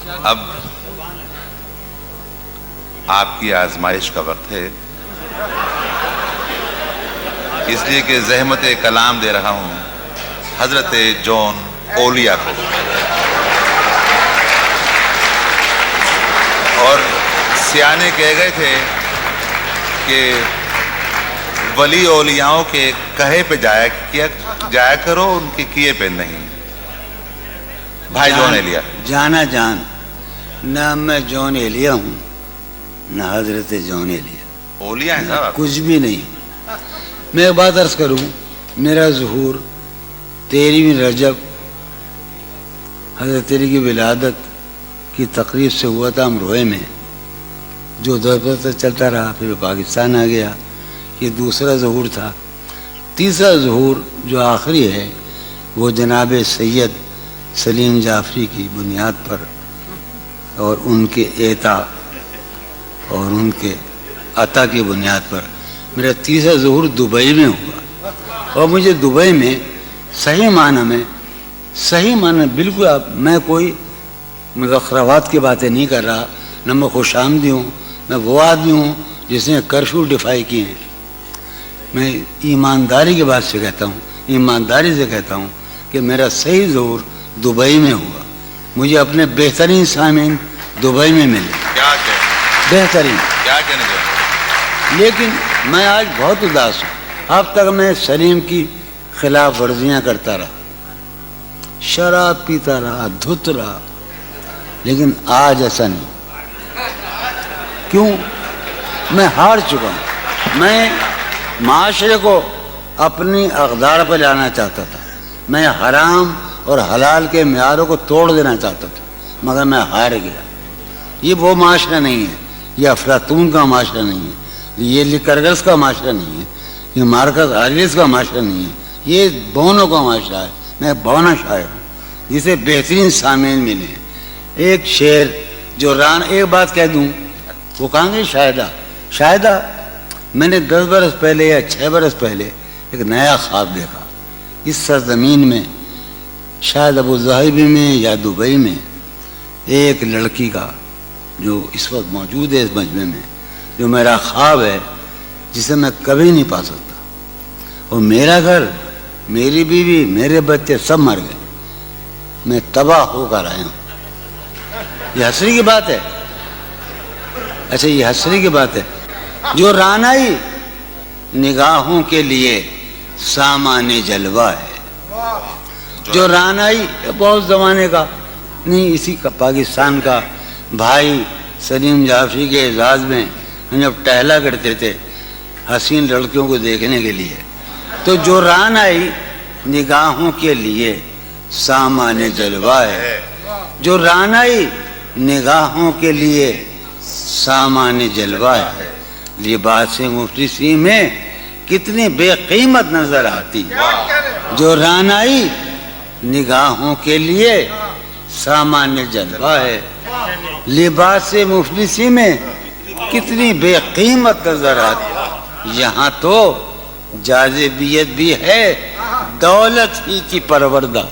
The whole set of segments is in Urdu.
اب آپ کی آزمائش کا وقت ہے، اس لیے کہ زحمت کلام دے رہا ہوں حضرت جون اولیا کو، اور سیانے کہہ گئے تھے کہ ولی اولیاؤں کے کہے پہ جایا کرو، ان کے کیے پہ نہیں۔ بھائی جون ایلیا جانا جان، نہ میں جون ایلیا ہوں نہ حضرت جون ایلیا، اولیا ہیں صاحب، کچھ بھی نہیں۔ میں ایک بات عرض کروں، میرا ظہور 13 رجب حضرت علی کی ولادت کی تقریب سے ہوا تھا امروہے میں، جو دور تک چلتا رہا، پھر پاکستان آ گیا۔ یہ دوسرا ظہور تھا۔ تیسرا ظہور جو آخری ہے وہ جناب سید سلیم جعفری کی بنیاد پر اور ان کے اعطا اور ان کے عطا کی بنیاد پر میرا تیسرا ظہور دبئی میں ہوا، اور مجھے دبئی میں صحیح معنی بالکل، میں کوئی مزخرفات کی باتیں نہیں کر رہا، نہ میں خوش آمدی ہوں، میں وہ آدمی ہوں جس نے کرفیو ڈیفائی کیے ہیں۔ میں ایمانداری کی بات سے کہتا ہوں، ایمانداری سے کہتا ہوں کہ میرا صحیح ظہور دبئی میں ہوا۔ مجھے اپنے بہترین سامعین دبئی میں ملے، بہترین، لیکن میں آج بہت اداس ہوں۔ اب تک میں سلیم کی خلاف ورزیاں کرتا رہا، شراب پیتا رہا، دھت رہا، لیکن آج ایسا نہیں۔ کیوں؟ میں ہار چکا ہوں۔ میں معاشرے کو اپنی اقدار پر لانا چاہتا تھا، میں حرام اور حلال کے معیاروں کو توڑ دینا چاہتا تھا، مگر میں ہار گیا۔ یہ وہ معاشرہ نہیں ہے، یہ افلاطون کا معاشرہ نہیں ہے، یہ لیکرگس کا معاشرہ نہیں ہے، یہ مارکس آریلس کا معاشرہ نہیں ہے، یہ بونوں کا معاشرہ ہے۔ میں بونا شاعر ہوں جسے بہترین سامعین ملے ہیں۔ ایک شعر جو ایک بات کہہ دوں، وہ کہاں گے شاہدہ میں نے 10 برس پہلے یا 6 برس پہلے ایک نیا خواب دیکھا۔ اس سرزمین میں شاید ابوظہبی میں یا دبئی میں ایک لڑکی کا جو اس وقت موجود ہے اس مجمع میں، جو میرا خواب ہے، جسے میں کبھی نہیں پا سکتا۔ اور میرا گھر، میری بیوی، میرے بچے سب مر گئے، میں تباہ ہو کر آیا ہوں۔ یہ حسری کی بات ہے؟ اچھا، یہ حسری کی بات ہے۔ جو رانائی نگاہوں کے لیے سامان جلوہ ہے، جو رانائی بہت زمانے کا نہیں، اسی کا پاکستان کا بھائی سلیم جعفری کے اعزاز میں ہم جب ٹہلا کرتے تھے حسین لڑکیوں کو دیکھنے کے لیے، تو جو رانائی نگاہوں کے لیے سامان جلوہ ہے، جو رانائی نگاہوں کے لیے سامان جلوہ ہے، لباس مفلسی میں کتنی بے قیمت نظر آتی، جو رانائی نگاہوں کے لیے سامان جلوہ ہے، لباس مفلسی میں کتنی بے قیمت نظر آتی۔ یہاں تو جاذبیت بھی ہے دولت ہی کی پروردہ،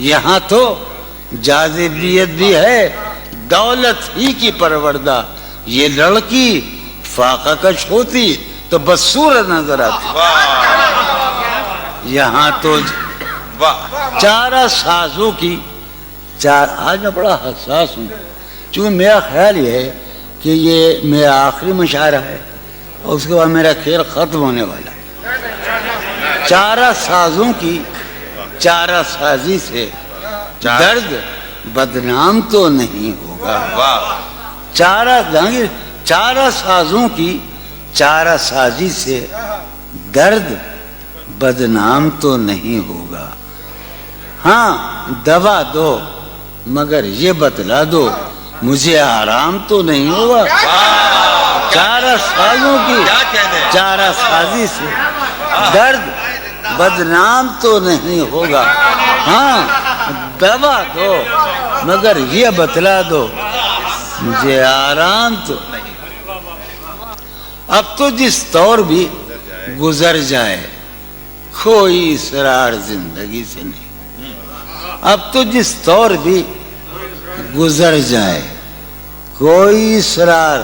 یہاں تو جاذبیت بھی ہے دولت ہی کی پروردہ۔ یہ لڑکی فاقہ کش ہوتی تو بدصورت نظر آتی۔ یہاں تو چارہ سازوں کی آج میں بڑا حساس ہوں، چونکہ میرا خیال یہ ہے کہ یہ میرا آخری مشاعرہ ہے اور اس کے بعد میرا کھیل ختم ہونے والا ہے۔ چارہ سازوں کی چارہ سازی سے درد بدنام تو نہیں ہوگا، چارہ سازوں کی چارہ سازی سے درد بدنام تو نہیں ہوگا۔ ہاں دوا دو مگر یہ بتلا دو مجھے آرام تو نہیں ہوگا۔ چارہ سازوں کی چارہ سازی سے درد بدنام تو نہیں ہوگا۔ ہاں دوا دو مگر یہ بتلا دو مجھے آرام تو نہیں۔ اب تو جس طور بھی گزر جائے کوئی اسرار زندگی سے نہیں، اب تو جس طور بھی گزر جائے، کوئی اسرار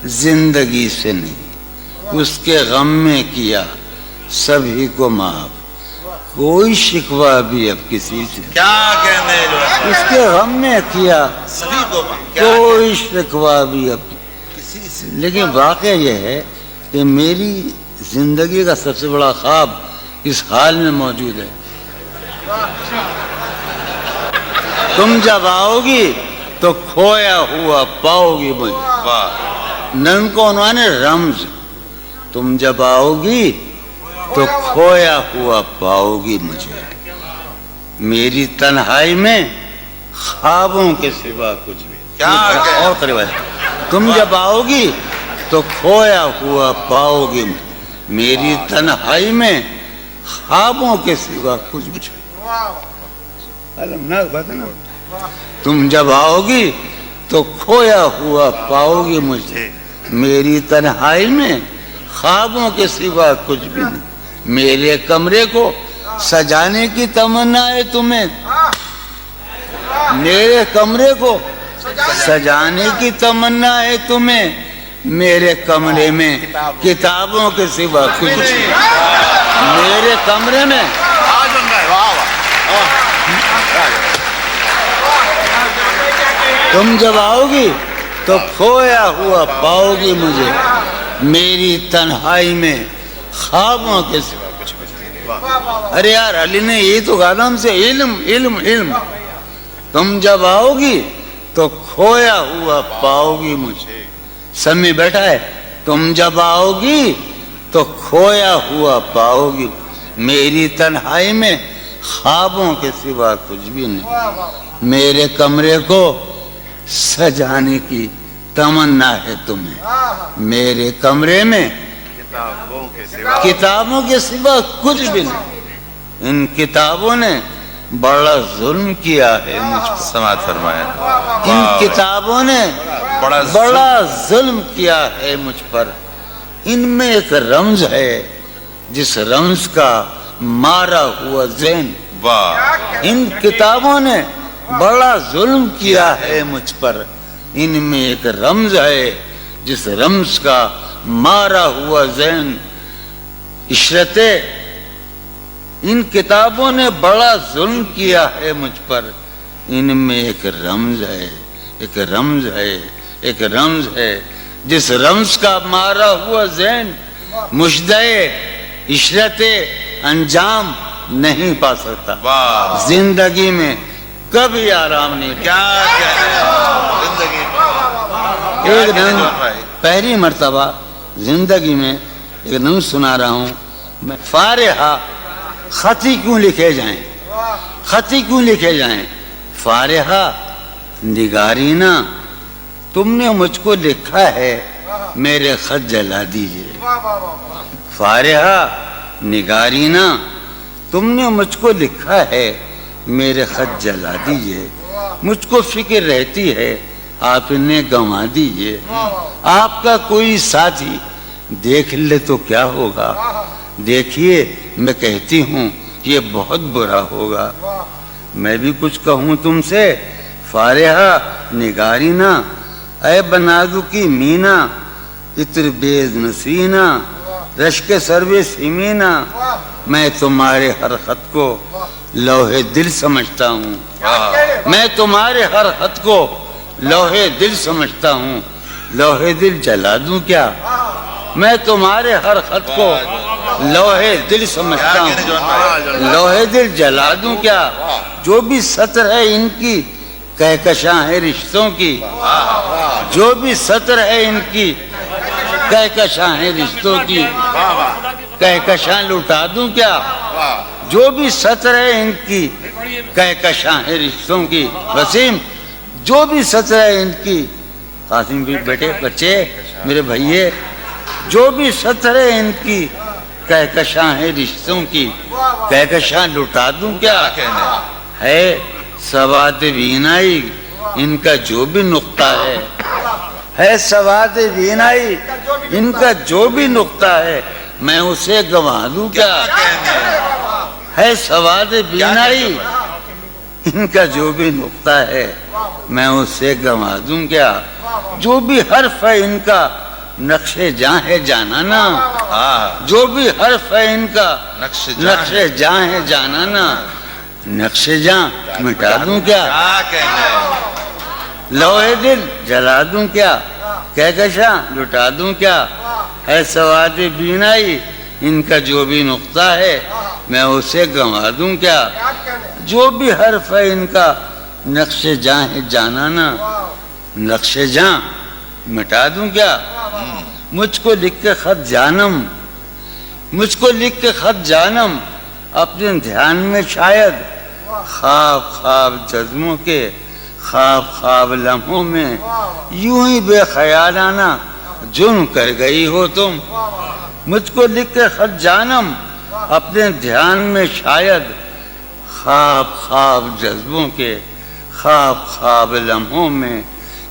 زندگی سے نہیں، اس کے غم میں کیا سبھی کو معاف، کوئی شکوہ بھی اب کسی سے، کیا کہنے جو ہے، اس کے غم میں کیا سبھی کو کیا کوئی شکوہ بھی اب کسی سے، لیکن واقعہ یہ ہے کہ میری زندگی کا سب سے بڑا خواب اس حال میں موجود ہے، تم جب آؤ گی تو کھویا ہوا پاؤ گی مجھے، واہ، نن کو عنوان ہے رمز، تم جب آؤ گی تو کھویا ہوا پاؤ گی مجھے، میری تنہائی میں خوابوں کے سوا کچھ بھی، کیا اور قریب ہے، تم جب آؤ گی تو کھویا ہوا پاؤ گی میری تنہائی میں خوابوں کے سوا کچھ بھی، تم جب آؤ گی تو کھویا ہوا پاؤ گی مجھے، میری تنہائی میں خوابوں کے سوا کچھ بھی نہیں، میرے کمرے کو سجانے کی تمنا ہے تمہیں، میرے کمرے کو سجانے کی تمنا ہے تمہیں، میرے کمرے میں کتابوں کے سوا کچھ نہیں، میرے کمرے میں تم جب آؤ گی تو کھویا ہوا پاؤ گی مجھے، میری تنہائی میں خوابوں کے سوا کچھ نہیں۔ ارے یار علی نے یہ تو کہا ہم سے علم علم علم، تم جب آؤ گی تو کھویا ہوا پاؤ گی مجھے، سب میں بیٹھا ہے، تم جب آؤ گی تو کھویا ہوا پاؤ گی، میری تنہائی میں خوابوں کے سوا کچھ بھی نہیں، میرے کمرے کو سجانے کی تمنا ہے تمہیں، میرے کمرے میں کتابوں کے سوا کچھ بھی نہیں، ان کتابوں نے بڑا ظلم کیا ہے مجھ پر، سماعت فرمایا، ان کتابوں نے بڑا ظلم کیا ہے مجھ پر، ان میں ایک رمز ہے جس رمز کا مارا ہوا ذہن، واہ، ان کتابوں نے بڑا ظلم کیا ہے مجھ پر، ان میں ایک رمز ہے جس رمز کا مارا ہوا ذہن، عشرت، ان کتابوں نے بڑا ظلم کیا ہے مجھ پر، ان میں ایک رمز ہے، ایک رمز ہے، ایک رمز ہے جس رمز کا مارا ہوا ذہن مشدے عشرت انجام نہیں پا سکتا، واہ، زندگی میں کبھی آرام نہیں، کیا کہنے ہیں، زندگی ایک دن پہلی مرتبہ زندگی میں ایک نظم سنا رہا ہوں میں، فارحہ خطی کیوں لکھے جائیں، خطی کیوں لکھے جائیں، فارحہ نگارینا تم نے مجھ کو لکھا ہے میرے خط جلا دیجئے، فارحہ نگارینا تم نے مجھ کو لکھا ہے میرے خط جلا دیجئے، مجھ کو فکر رہتی ہے آپ انہیں گنوا دیجئے، آپ کا کوئی ساتھی دیکھ لے تو کیا ہوگا، دیکھیے میں کہتی ہوں یہ بہت برا ہوگا، میں بھی کچھ کہوں تم سے، فارحہ نگارینا اے بنادو کی مینا، عطر بیز نسینا رشک سروے سیمینا، میں تمہارے ہر خط کو لوہے دل سمجھتا ہوں، میں تمہارے ہر خط کو لوہے دل سمجھتا ہوں، لوہے دل جلا دوں کیا، میں تمہارے ہر خط کو لوہے دل سمجھتا ہوں، لوہے دل جلا دوں کیا، جو بھی سطر ہے ان کی کہکشاں ہے رشتوں کی، جو بھی سطر ہے ان کی کہکشاں ہے رشتوں کی، کہکشاں لٹا دوں کیا، جو بھی سطر ہے ان کی کہکشاں ہے رشتوں کی، وسیم جو بھی سطر ہے ان کی، قاسم بھی بیٹے بچے میرے بھائیے، جو بھی سطر ہے ان کی کہکشاں ہے رشتوں کی، کہکشاں لٹا دوں کیا، ہے سواد بینائی ان کا جو بھی نقطہ ہے سواد بینائی ان کا جو بھی نقطہ ہے میں اسے گنوا دوں کیا، ہے سواد بینائی ان کا جو بھی نقطہ ہے میں اسے گنوا دوں کیا؟ جو بھی حرف ہے ان کا نقش جاں ہے جانانا، جو بھی حرف ہے ان کا نقش جاں ہے جانانا، نقش جاں مٹا دوں کیا؟ لوہے دل جلا دوں کیا؟ کہکشاں لٹا دوں کیا؟ ہے سواد بینائی ان کا جو بھی نقطہ ہے میں اسے گنوا دوں کیا؟ جو بھی حرف ہے ان کا نقش جاں ہے جانانا، نقش جاں مٹا دوں کیا؟ مجھ کو لکھ کے خط جانم، مجھ کو لکھ کے خط جانم، اپنے دھیان میں شاید خواب خواب جذبوں کے، خواب خواب لمحوں میں یوں ہی بے خیالانہ جرم کر گئی ہو تم۔ مجھ کو لکھ کے خط جانم، اپنے دھیان میں شاید خواب خواب جذبوں کے، خواب خواب لمحوں میں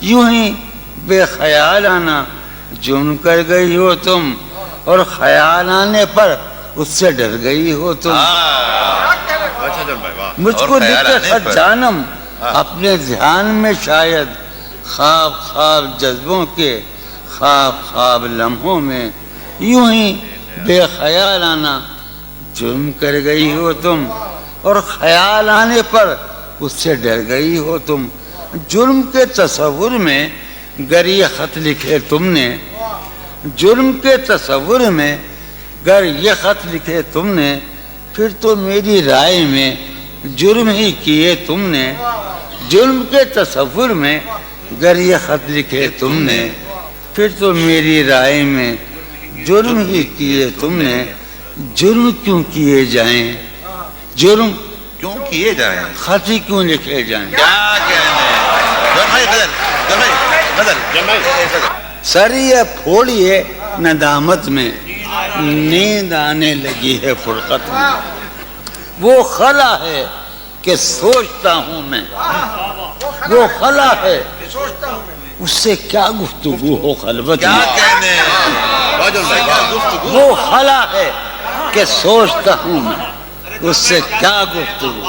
یوں ہی بے خیالانہ جرم کر گئی ہو تم، اور خیال آنے پر اس سے ڈر گئی ہو تم۔ مجھ کو لکھ کے خط جانم، اپنے دھیان میں شاید خواب خواب جذبوں کے، خواب خواب لمحوں میں یوں ہی بے خیالانہ جرم کر گئی ہو تم، اور خیال آنے پر اس سے ڈر گئی ہو تم۔ جرم کے تصور میں گر یہ خط لکھے تم نے، جرم کے تصور میں گر یہ خط لکھے تم نے، پھر تو میری رائے میں جرم ہی کیے تم نے۔ جرم کے تصور میں گر یہ خط لکھے تم نے، پھر تو میری رائے میں جرم ہی کیے تم نے۔ جرم کیوں کیے جائیں، جرم کیوں کیے جائیں، خط ہی کیوں لکھے جائیں؟ کیا سر یہ پھوڑیے ندامت میں، نیند آنے لگی ہے فرقت میں۔ وہ خلا ہے کہ سوچتا ہوں میں، وہ خلا ہے اس سے کیا گفتگو ہو خلوت میں۔ وہ خلا ہے کہ سوچتا ہوں میں، اس سے کیا گفتگو۔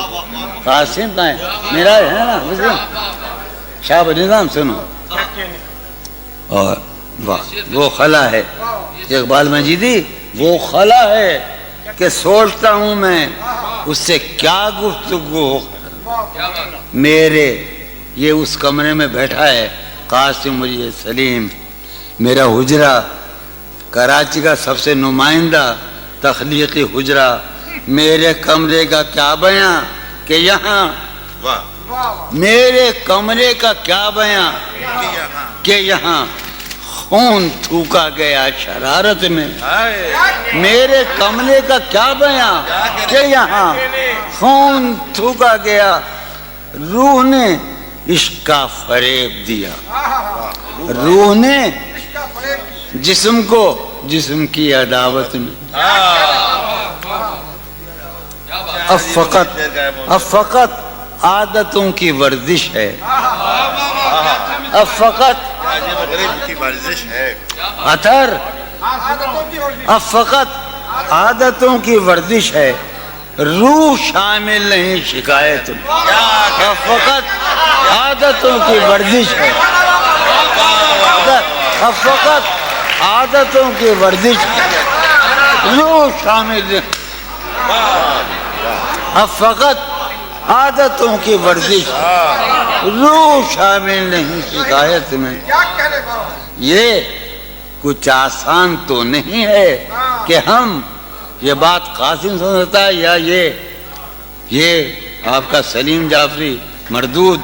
قاسم ہے میرا ہے نا شاہ نظام سنو، اور وہ خلا ہے اقبال مجیدی، وہ خلا ہے کہ سوچتا ہوں میں، اس سے کیا گفتگو ہو۔ میرے یہ اس کمرے میں بیٹھا ہے قاسم مجید سلیم، میرا حجرہ کراچی کا سب سے نمائندہ تخلیقی حجرہ، میرے کمرے کا کیا بیاں کہ یہاں، میرے کمرے کا کیا بیاں کہ یہاں خون تھوکا گیا شرارت میں۔ میرے کمرے کا کیا بیاں کہ یہاں خون تھوکا گیا، روح نے عشق کا فریب دیا، روح نے جسم کو جسم کی عداوت میں۔ اب فقط عادتوں کی ورزش ہے، اب فقط اثر، اب فقط عادتوں کی ورزش ہے، روح شامل نہیں شکایت میں۔ اب فقط عادتوں کی ورزش ہے، اب فقط عادتوں کی ورزش ہے، روح شامل نہیں۔ اب فقط عادتوں کی ورزش، روح شامل نہیں شکایت میں۔ یہ کچھ آسان تو نہیں ہے کہ ہم، یہ بات قاسم سمجھتا ہے یا یہ آپ کا سلیم جعفری مردود،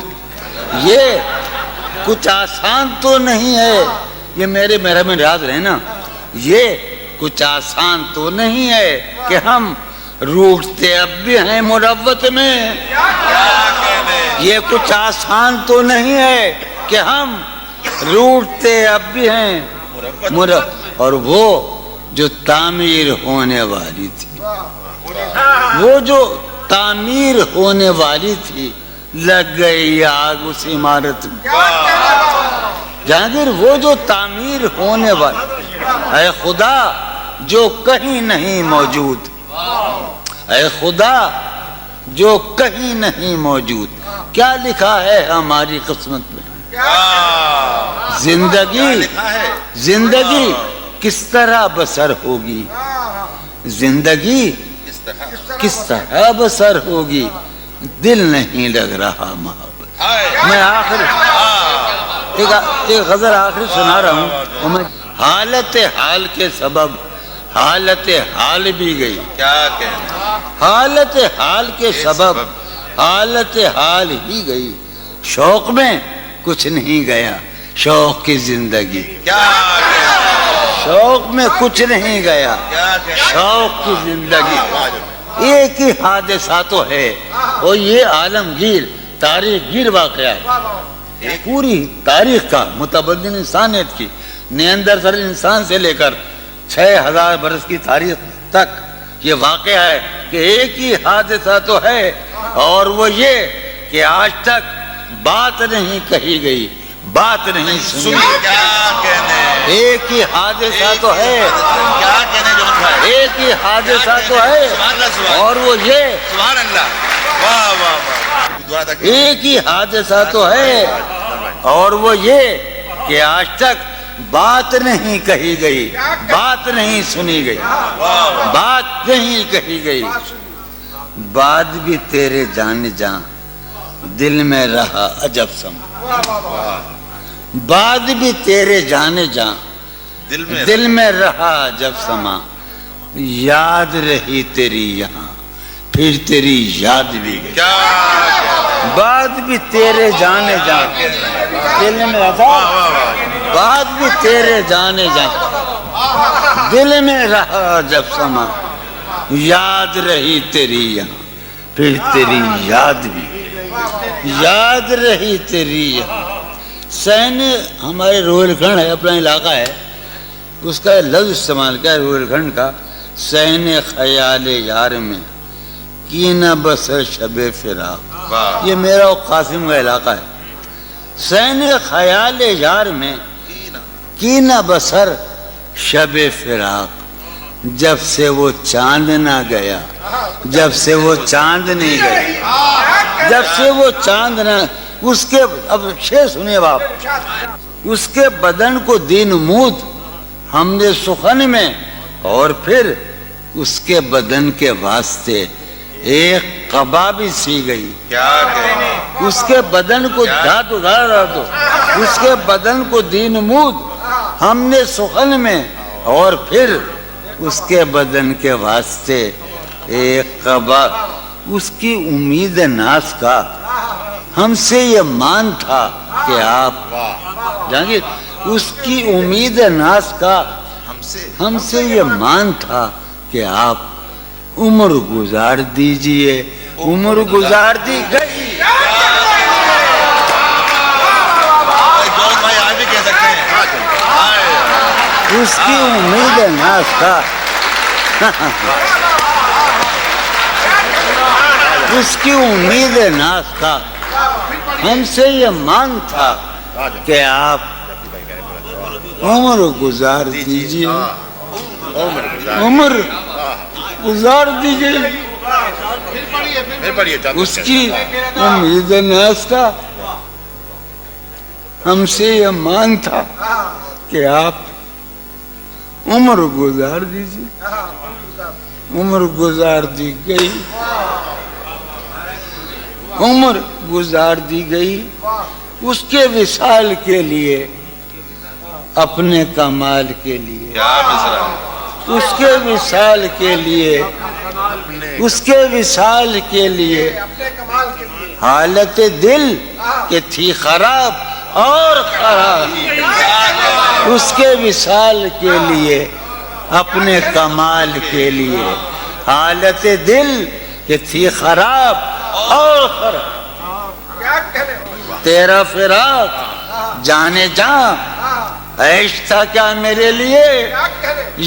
یہ کچھ آسان تو نہیں ہے، یہ میرے میں یاد رہے نا، یہ کچھ آسان تو نہیں ہے کہ ہم روٹتے اب بھی ہیں مروت میں۔ یہ کچھ آسان تو نہیں ہے کہ ہم روٹتے اب بھی ہیں اور وہ جو تعمیر ہونے والی تھی، وہ جو تعمیر ہونے والی تھی، لگ گئی آگ اس عمارت میں۔ جہانگیر وہ جو تعمیر ہونے والی، اے خدا جو کہیں نہیں موجود، اے خدا جو کہیں نہیں موجود. کیا لکھا ہے ہماری قسمت میں؟ زندگی کس طرح بسر ہوگی؟ زندگی کس طرح بسر ہوگی؟ دل نہیں لگ رہا محبت. میں آخر ایک غزل آخر سنا رہا ہوں. حالت حال کے سبب حالت حال بھی گئی. کیا کہنا؟ حالت حال کے سبب حالت حال ہی گئی. شوق میں کچھ نہیں گیا شوق کی زندگی. کیا کہنا؟ شوق میں کچھ نہیں گیا شوق کی زندگی. ایک ہی حادثہ تو ہے اور یہ عالمگیر تاریخ گیر واقعہ ہے. پوری تاریخ کا متبدل انسانیت کی نیاندرتال انسان سے لے کر 6000 برس کی تاریخ تک یہ واقعہ ہے کہ ایک ہی حادثہ تو ہے اور وہ یہ کہ آج تک بات نہیں کہی گئی بات نہیں سنی. کیا کہنے؟ ایک ہی حادثہ تو ہے. کیا کہنے جو ایک ہی حادثہ تو ہے اور وہ یہ سبحان اللہ. واہ واہ واہ. ایک ہی حادثہ تو ہے اور وہ یہ کہ آج تک بات نہیں کہی گئی بات نہیں سنی گئی بات نہیں کہی گئی. بات بھی تیرے جان جان دل میں رہا عجب سما. بات بھی تیرے جان جان دل میں رہا جب سما. یاد رہی تیری یہاں پھر تیری یاد بھی گئی. بات بھی تیرے جانے جان دل میں رہا بات بھی تیرے جانے جان دل میں رہا جب سما. یاد رہی تیری یہاں پھر تیری یاد بھی یاد رہی تیری یہاں. سین ہمارے روہیل کھنڈ ہے اپنا علاقہ ہے اس کا لفظ استعمال کیا ہے روہیل کھنڈ کا. سین خیال یار میں کی نہ بسر شب فراق. یہ میرا اور قاسم کا علاقہ ہے. سین خیال یار میں کی نہ بسر شب فراق. جب سے وہ چاند نہ گیا جب سے وہ چاند نہیں گیا جب سے وہ چاند نہ اس کے اب شعر سنیے باپ. اس کے بدن کو دین مود ہم نے سخن میں اور پھر اس کے بدن کے واسطے ایک قبا بھی سی گئی. کیا کہنے؟ اس کے بدن کو دھات ادھار دو اس کے بدن کو دین مود ہم نے سخن میں اور پھر اس کے بدن کے واسطے ایک قبا. اس کی امید ناز کا ہم سے یہ مان تھا کہ آپ جانگیر اس کی امید ناز کا ہم سے یہ مان تھا کہ آپ عمر گزار دیجئے. عمر گزار دی گئی. اس کی امید ناز کا اس کی امید ناز کا ہم سے یہ مان تھا کہ آپ عمر گزار دیجئے. عمر گزار دیجئے. اس کی امید ناز کا ہم سے یہ مان تھا کہ آپ عمر گزار دیجئے. عمر گزار دی گئی. عمر گزار دی گئی. اس کے وصال کے لیے اپنے کمال کے لیے اس کے وصال کے لیے اس کے وصال کے لیے حالت دل کہ تھی خراب اور خراب. اس کے وصال کے لیے اپنے کمال کے لیے حالت دل کہ تھی خراب اور خراب. تیرا فراق جانے جاں عیش تھا کیا میرے لیے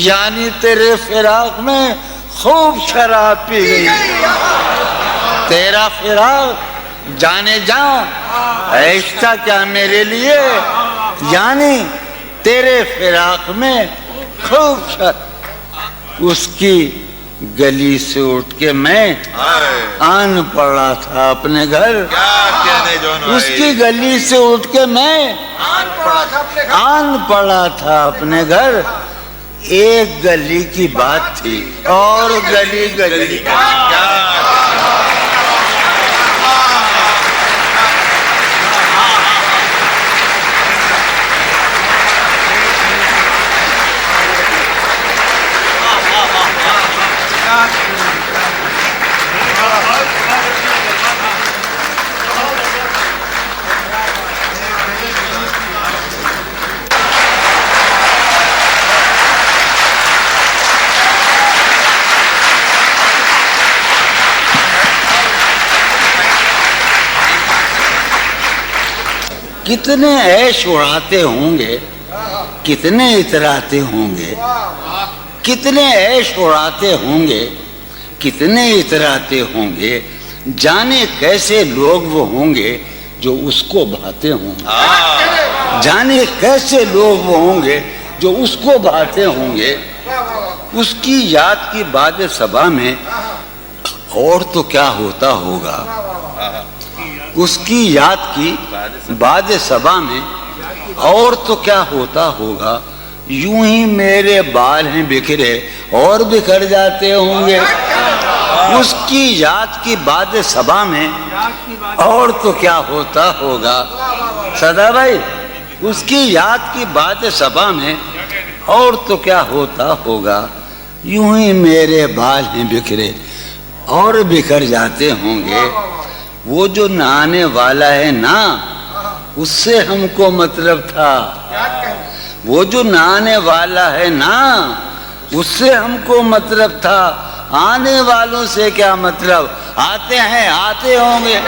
یعنی تیرے فراق میں خوب شراب پی گئی. تیرا فراق جانے جاں عیش تھا کیا میرے لیے یعنی تیرے فراق میں خوب شراب. اس کی گلی سے اٹھ کے میں آن پڑا تھا اپنے گھر. کیا کہنے جون بھائی. اس کی گلی سے اٹھ کے میں آن پڑا تھا اپنے گھر. ایک گلی کی بات تھی اور گلی گلی کتنے عیش اڑاتے ہوں گے, کتنے اتراتے ہوں گے, کتنے عیش اڑاتے ہوں گے, کتنے اتراتے ہوں گے, جانے کیسے لوگ وہ ہوں گے جو اس کو بھاتے ہوں گے. جانے کیسے لوگ وہ ہوں گے جو اس کو بھاتے ہوں گے. اس کی یاد کی باد صبا میں اور تو کیا ہوتا ہوگا. اس کی یاد کی باد صبا میں اور تو کیا ہوتا ہوگا. یوں ہی میرے بال ہیں بکھرے اور بکھر جاتے ہوں گے. اس کی یاد کی باد صبا میں اور تو کیا ہوتا ہوگا. سدا بھائی, اس کی یاد کی باد صبا میں اور تو کیا ہوتا ہوگا. یوں ہی میرے بال ہیں بکھرے اور بکھر جاتے ہوں گے. وہ جو نہانے والا ہے نا, اس سے ہم کو مطلب تھا. وہ جو نہانے والا ہے نا, اس سے ہم کو مطلب تھا. آنے والوں سے کیا مطلب, آتے ہیں آتے ہوں گے.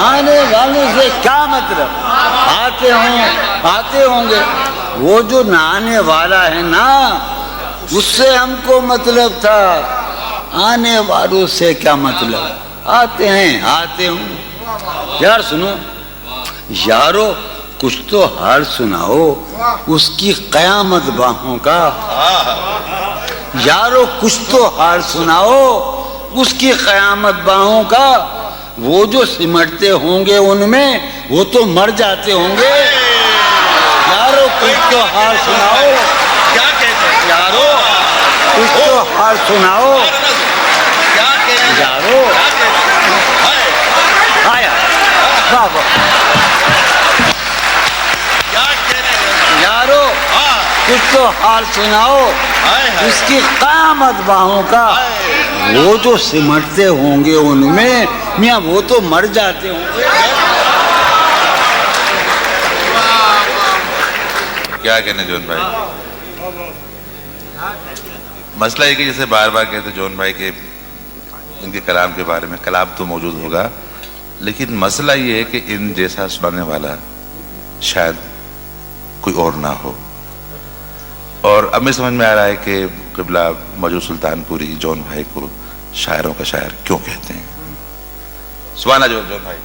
آنے والوں سے کیا مطلب, آتے ہوں گے. وہ جو نہانے والا ہے نا, اس سے ہم کو مطلب تھا. آنے والوں سے کیا مطلب, آتے ہیں آتے ہوں. یار سنو یارو, کچھ تو حال سناؤ اس کی قیامت باہوں کا. یارو کچھ تو حال سناؤ اس کی قیامت باہوں کا. وہ جو سمٹتے ہوں گے ان میں وہ تو مر جاتے ہوں گے. یارو کچھ تو حال سناؤ, یارو کچھ تو حال سناؤ, یارو آیا بابا. یارو کچھ تو حال سناؤ اس کی قیامت باہوں کا. وہ جو سمٹتے ہوں گے ان میں میاں وہ تو مر جاتے ہوں گے. کیا کہنے جون بھائی. مسئلہ یہ کہ جیسے بار بار کہتے جون بھائی کہ ان کے کلام کے بارے میں, کلام تو موجود ہوگا لیکن مسئلہ یہ ہے کہ ان جیسا سنانے والا شاید کوئی اور نہ ہو. اور اب میں سمجھ میں آ رہا ہے کہ قبلہ موجود سلطان پوری جون بھائی کو شاعروں کا شاعر کیوں کہتے ہیں. سبحان اللہ جون بھائی.